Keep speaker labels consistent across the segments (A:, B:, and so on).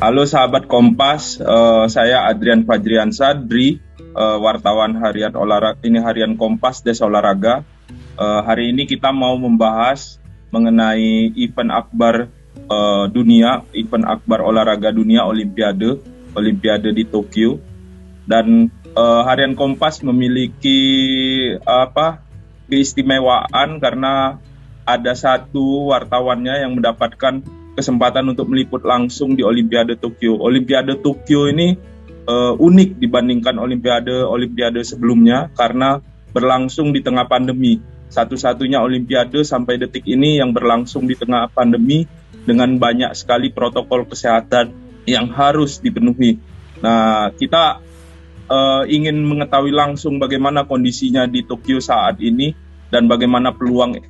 A: Halo sahabat Kompas, saya Adrian Fajrian Sadri, wartawan harian olahraga. Ini harian Kompas Desa Olahraga. Hari ini kita mau membahas mengenai event akbar dunia, event akbar olahraga dunia Olimpiade di Tokyo. Dan harian Kompas memiliki keistimewaan karena ada satu wartawannya yang mendapatkan kesempatan untuk meliput langsung di Olimpiade Tokyo. Olimpiade Tokyo ini unik dibandingkan Olimpiade sebelumnya karena berlangsung di tengah pandemi. Satu-satunya Olimpiade sampai detik ini yang berlangsung di tengah pandemi dengan banyak sekali protokol kesehatan yang harus dipenuhi. Nah, kita ingin mengetahui langsung bagaimana kondisinya di Tokyo saat ini dan bagaimana peluang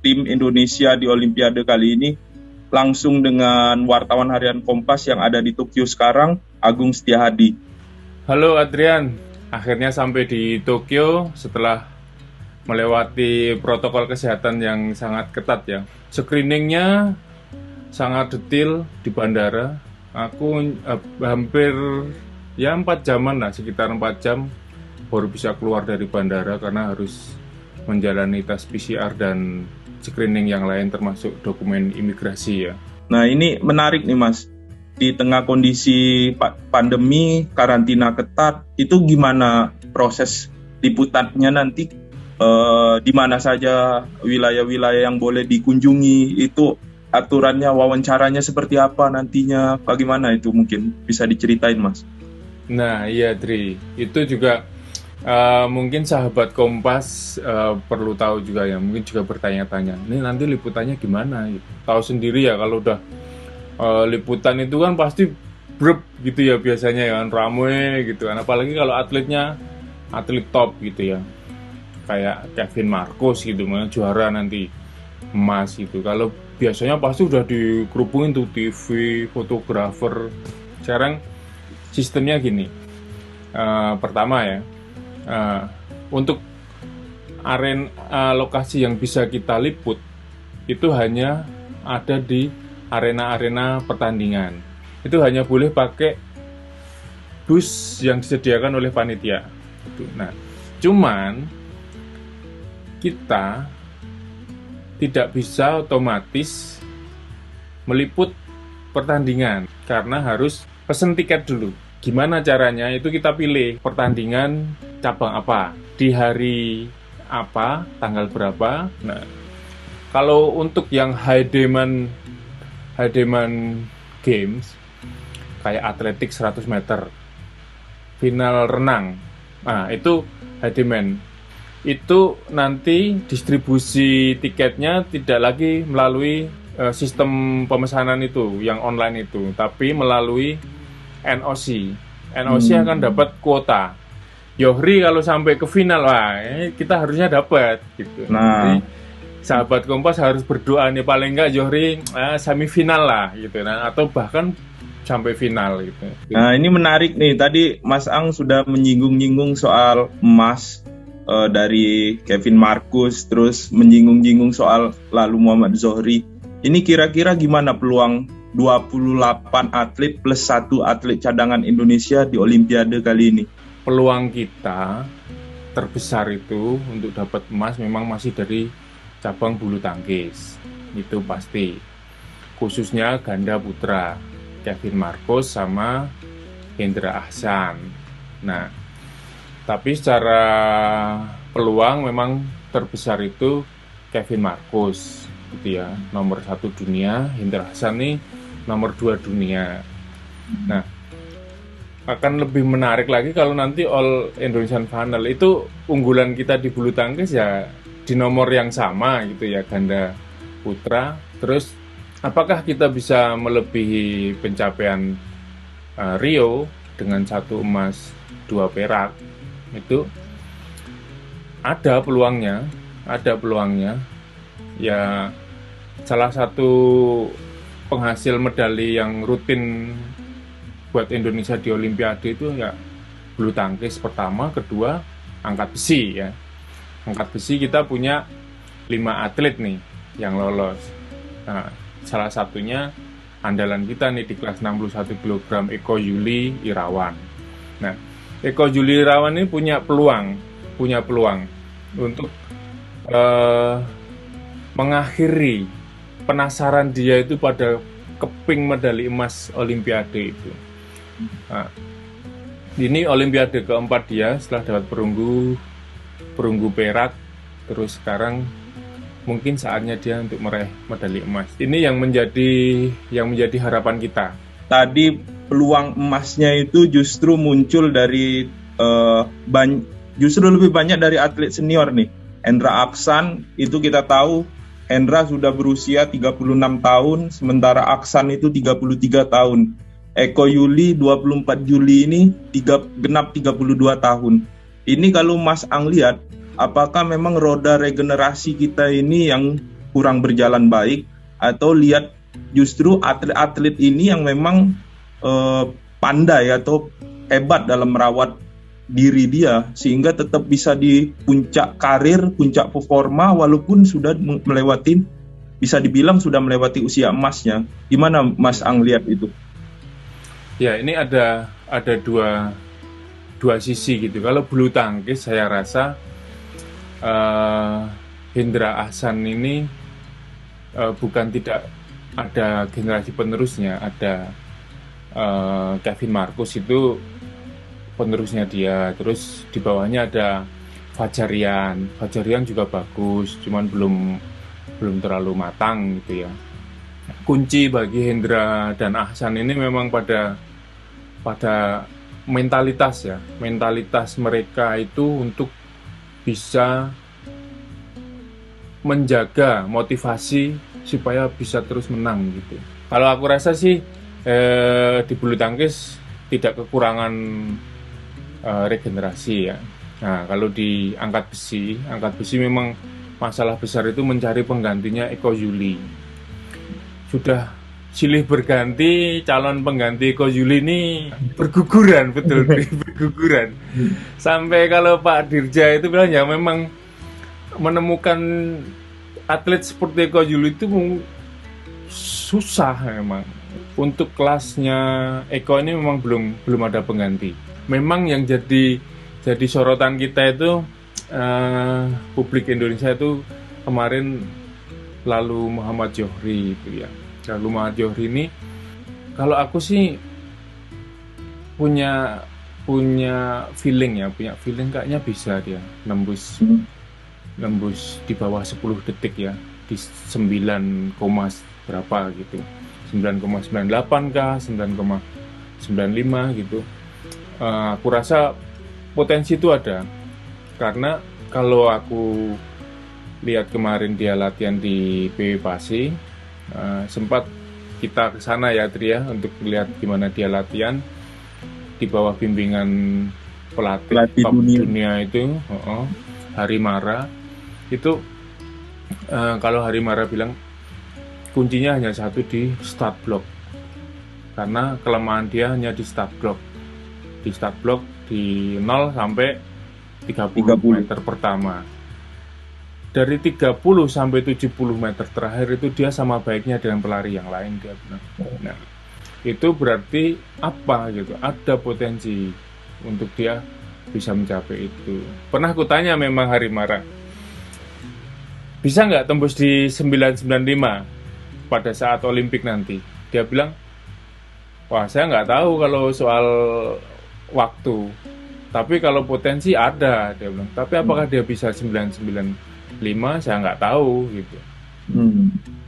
A: tim Indonesia di Olimpiade kali ini langsung dengan wartawan harian Kompas yang ada di Tokyo sekarang, Agung Setiahadi.
B: Halo Adrian, akhirnya sampai di Tokyo setelah melewati protokol kesehatan yang sangat ketat ya. Screeningnya sangat detail di bandara. Aku hampir 4 jaman lah, sekitar 4 jam baru bisa keluar dari bandara karena harus menjalani tes PCR dan screening yang lain termasuk dokumen imigrasi ya.
A: Nah ini menarik nih Mas, di tengah kondisi pandemi, karantina ketat, itu gimana proses liputannya nanti? Di mana saja wilayah-wilayah yang boleh dikunjungi, itu aturannya, wawancaranya seperti apa nantinya, bagaimana itu mungkin bisa diceritain Mas?
B: Nah iya Dri, itu juga mungkin sahabat Kompas perlu tahu juga ya, mungkin juga bertanya-tanya, ini nanti liputannya gimana gitu. Tahu sendiri ya kalau udah liputan itu kan pasti brep gitu ya biasanya ya, ramai gitu kan, apalagi kalau atletnya atlet top gitu ya, kayak Kevin Marcus gitu, mana juara nanti emas gitu. Kalau biasanya pasti udah dikerubungin tuh TV, fotografer. Sekarang sistemnya gini, pertama ya, untuk lokasi yang bisa kita liput itu hanya ada di arena-arena pertandingan. Itu hanya boleh pakai bus yang disediakan oleh panitia. Nah, cuman kita tidak bisa otomatis meliput pertandingan karena harus pesen tiket dulu. Gimana caranya? Itu kita pilih pertandingan cabang apa, di hari apa, tanggal berapa. Nah, kalau untuk yang high demand games kayak atletik 100 meter, final renang, nah itu high demand. Itu nanti distribusi tiketnya tidak lagi melalui sistem pemesanan itu yang online itu, tapi melalui NOC. NOC akan dapat kuota. Yohri kalau sampai ke final, wah kita harusnya dapat gitu.
A: Nah,
B: jadi, sahabat Kompas harus berdoa nih, paling enggak Yohri semifinal lah gitu, nah, atau bahkan sampai final gitu.
A: Nah ini menarik nih, tadi Mas Ang sudah menyinggung-nyinggung soal emas dari Kevin Marcus, terus menyinggung-nyinggung soal lalu Muhammad Zohri. Ini kira-kira gimana peluang 28 atlet plus 1 atlet cadangan Indonesia di Olimpiade kali ini?
B: Peluang kita terbesar itu untuk dapat emas memang masih dari cabang bulu tangkis, itu pasti. Khususnya ganda putra, Kevin Marcus sama Hendra Ahsan. Nah, tapi secara peluang memang terbesar itu Kevin Marcus gitu ya, nomor 1 dunia. Hendra Ahsan nih nomor 2 dunia. Nah, akan lebih menarik lagi kalau nanti All Indonesian Final itu unggulan kita di bulu tangkis ya di nomor yang sama gitu ya, ganda putra. Terus apakah kita bisa melebihi pencapaian Rio dengan 1 emas 2 perak? Itu ada peluangnya ya. Salah satu penghasil medali yang rutin buat Indonesia di Olimpiade itu ya bulu tangkis pertama, kedua angkat besi ya. Angkat besi kita punya 5 atlet nih yang lolos. Nah, salah satunya andalan kita nih di kelas 61 kg, Eko Yuli Irawan. Nah, Eko Yuli Irawan ini punya peluang untuk mengakhiri penasaran dia itu pada keping medali emas Olimpiade itu. Nah, ini Olimpiade keempat dia setelah dapat perunggu perak, terus sekarang mungkin saatnya dia untuk meraih medali emas. Ini yang menjadi harapan kita.
A: Tadi peluang emasnya itu justru muncul dari justru lebih banyak dari atlet senior nih. Hendra Aksan itu kita tahu Hendra sudah berusia 36 tahun, sementara Aksan itu 33 tahun. Eko Yuli 24 Juli ini genap 32 tahun. Ini kalau Mas Ang lihat, apakah memang roda regenerasi kita ini yang kurang berjalan baik, atau lihat justru atlet-atlet ini yang memang pandai atau hebat dalam merawat diri dia sehingga tetap bisa di puncak karir, puncak performa walaupun sudah bisa dibilang sudah melewati usia emasnya. Gimana Mas Ang lihat itu?
B: Ya, ini ada dua sisi gitu. Kalau bulu tangkis saya rasa Hendra Ahsan ini bukan tidak ada generasi penerusnya, ada Kevin Marcus itu penerusnya dia, terus di bawahnya ada Fajarian juga bagus, cuman belum terlalu matang gitu ya. Kunci bagi Hendra dan Ahsan ini memang pada mentalitas mereka itu untuk bisa menjaga motivasi supaya bisa terus menang gitu. Kalau aku rasa sih di bulu tangkis tidak kekurangan regenerasi ya. Nah, kalau di angkat besi memang masalah besar itu mencari penggantinya Eko Yuli. Sudah silih berganti, calon pengganti Eko Yuli ini berguguran, betul, berguguran. Sampai kalau Pak Dirja itu bilang ya memang menemukan atlet seperti Eko Yuli itu susah memang. Untuk kelasnya Eko ini memang belum ada pengganti. Memang yang jadi sorotan kita itu publik Indonesia itu kemarin lalu Muhammad Johri itu ya. Lalu Muhammad Johri ini kalau aku sih punya feeling kayaknya bisa dia nembus di bawah 10 detik ya, di 9, berapa gitu, 9,98 kah, 9,95 gitu. Aku rasa potensi itu ada, karena kalau aku lihat kemarin dia latihan di PW Pasi, sempat kita ke sana ya Tri ya, untuk lihat gimana dia latihan di bawah bimbingan pelatih top dunia itu, Harimara itu. Kalau Harimara bilang kuncinya hanya satu di start block, karena kelemahan dia hanya di start block. Di start block di 0 sampai 30 meter pertama. Dari 30 sampai 70 meter terakhir itu dia sama baiknya dengan pelari yang lain dia bilang. Nah, itu berarti apa gitu? Ada potensi untuk dia bisa mencapai itu. Pernah aku tanya memang Harimara, bisa nggak tembus di 995 pada saat Olimpik nanti? Dia bilang, wah saya nggak tahu kalau soal waktu, tapi kalau potensi ada, dia bilang. Tapi apakah dia bisa 995, saya nggak tahu gitu.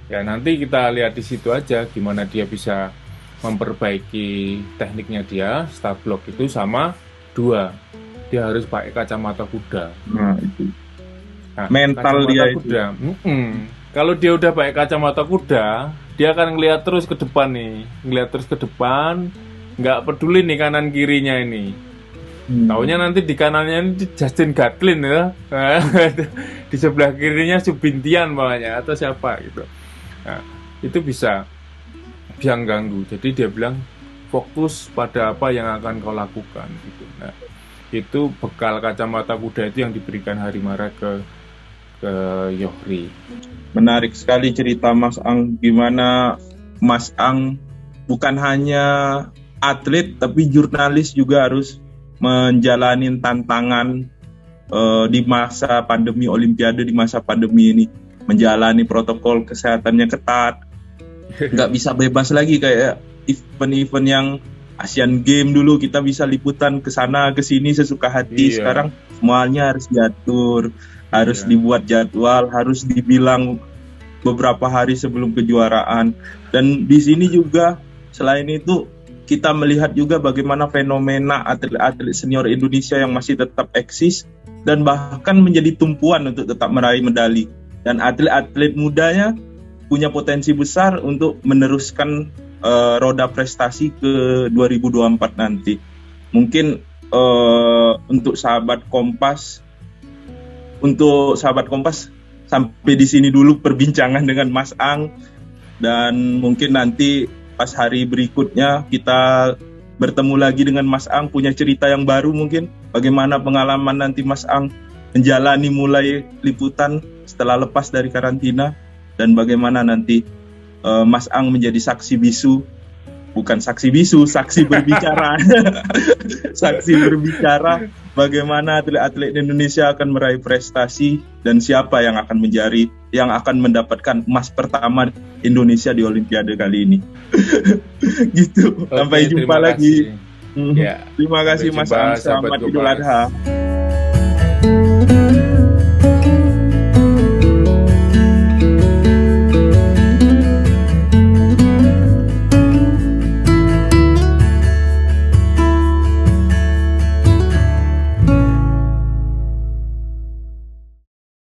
B: Ya nanti kita lihat di situ aja gimana dia bisa memperbaiki tekniknya dia. Start block itu sama 2, dia harus pakai kacamata kuda.
A: Nah itu
B: kacamata
A: mental dia
B: kuda itu. Kalau dia udah pakai kacamata kuda, dia akan ngelihat terus ke depan nih, nggak peduli nih kanan kirinya ini. Taunya nanti di kanannya ini Justin Gatlin ya, di sebelah kirinya Subintian bawahnya atau siapa gitu. Nah, itu bisa ganggu. Jadi dia bilang fokus pada apa yang akan kau lakukan gitu. Nah, itu bekal kacamata kuda itu yang diberikan Harimara ke Yohri.
A: Menarik sekali cerita Mas Ang, gimana Mas Ang bukan hanya atlet tapi jurnalis juga harus menjalani tantangan di masa pandemi Olimpiade, di masa pandemi ini, menjalani protokol kesehatannya ketat, nggak bisa bebas lagi kayak event-event yang Asian Games dulu kita bisa liputan ke sana ke sini sesuka hati.
B: Iya.
A: Sekarang semuanya harus diatur, harus dibuat jadwal, harus dibilang beberapa hari sebelum kejuaraan. Dan di sini juga selain itu kita melihat juga bagaimana fenomena atlet-atlet senior Indonesia yang masih tetap eksis dan bahkan menjadi tumpuan untuk tetap meraih medali. Dan atlet-atlet mudanya punya potensi besar untuk meneruskan roda prestasi ke 2024 nanti. Mungkin untuk sahabat Kompas sampai di sini dulu perbincangan dengan Mas Ang, dan mungkin nanti pas hari berikutnya kita bertemu lagi dengan Mas Ang, punya cerita yang baru mungkin bagaimana pengalaman nanti Mas Ang menjalani mulai liputan setelah lepas dari karantina, dan bagaimana nanti Mas Ang menjadi saksi bisu, bukan saksi bisu, saksi berbicara, saksi berbicara bagaimana atlet-atlet Indonesia akan meraih prestasi dan siapa yang akan mendapatkan emas pertama Indonesia di Olimpiade kali ini. Gitu. Sampai jumpa lagi.
B: Ya.
A: Terima kasih Mas Ang, selamat Idul Adha.